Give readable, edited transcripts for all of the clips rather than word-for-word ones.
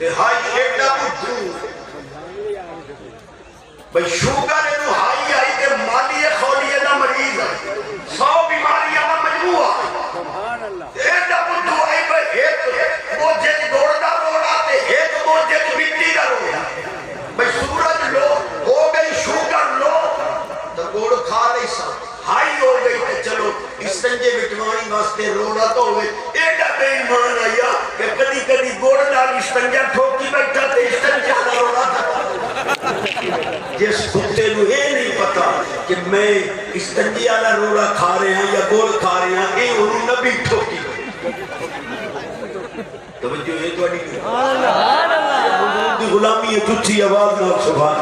high ایڈا بدھو بھئی sugar انہوں ہائی آئی کہ مالی خولیے دا مریض ہے 100 بیماریاں دا مجموعہ ایڈا بدھو آئی بھئی ایک موجے دوڑا روڑا تے ایک موجے مٹی دا روڑا بھئی سورج لو ہو گئی شوگر لو تو گوڑ کھا لئی سا ہائی ہو گئی تے چلو استنجے بٹوانی واسطے روڑا تو ہوئے ایڈا بے ایمان آیا کہ کدی کدی گوڑ ڈال استنجا ٹھوکی بیٹھا تے استنجا دا روڑا تھا جس کتے نو یہ نہیں پتا کہ میں استنجی والا روڑا کھا رہے ہیں یا گوڑ کھا رہے ہیں اے انہوں نبی ٹھوکی توجہ یہ تو نہیں حضور دی غلامی ہے تجھی آواز نہ سبحان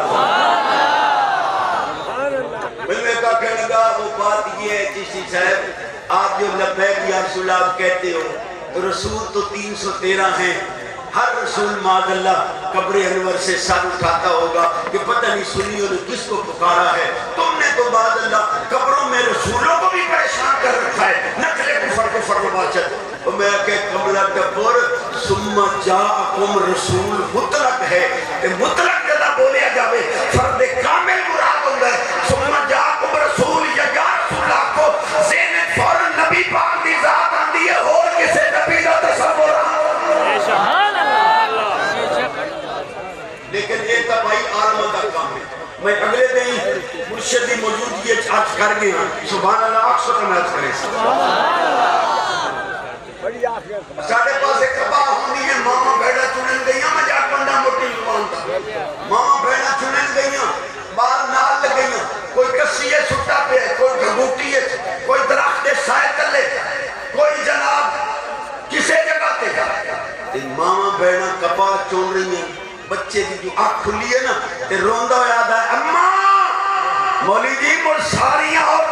میں کہا کہنے لگا وہ بات یہ ہے چشتی صاحب آپ جو لبیک یا رسول آپ کہتے ہو تو رسول تو 313 ہیں ہر رسول معاذ اللہ قبر انور سے سر اٹھاتا ہوگا کہ پتہ نہیں سنیوں نے کس کو پکارا ہے تم نے تو معاذ اللہ قبروں میں رسولوں کو بھی پریشان کر رکھا ہے نقل کفر کو فرماچت اور میں کہ قبلہ کفر ثم جاءکم رسول مطلق ہے کہ مطلق جدا بولیا جاوے فرد کامل مراد ہوگا ثم جاءکم رسول یا رسول اللہ کو زینت فوراں نبی پاک دی ذات آندی ہے اور کسے نبی دا تصور لیکن ایک بھائی عالم کا کام ہے میں اگلے دن مرشدی موجودگی آج کر گیا سبحان اللہ اکثر میں آج کرے ساڑھے پاس ایک کباہ ہونی ہے ماما بھیڑا چنن گئیاں میں جاک بندہ موٹی زبان تھا ماما بھیڑا چنن گئیاں بار نال لگئیاں کوئی کسیے چھٹا پہ ہے کوئی گھبوٹی ہے کوئی درخت سائے کر لے کوئی جناب کسے جگہ تے جا ماما بھیڑا کباہ چون رہی ہیں بچے دی جو آنکھ کھلی ہے نا تے روندہ یاد ہے اماں مولی جی مجھ ساریاں اور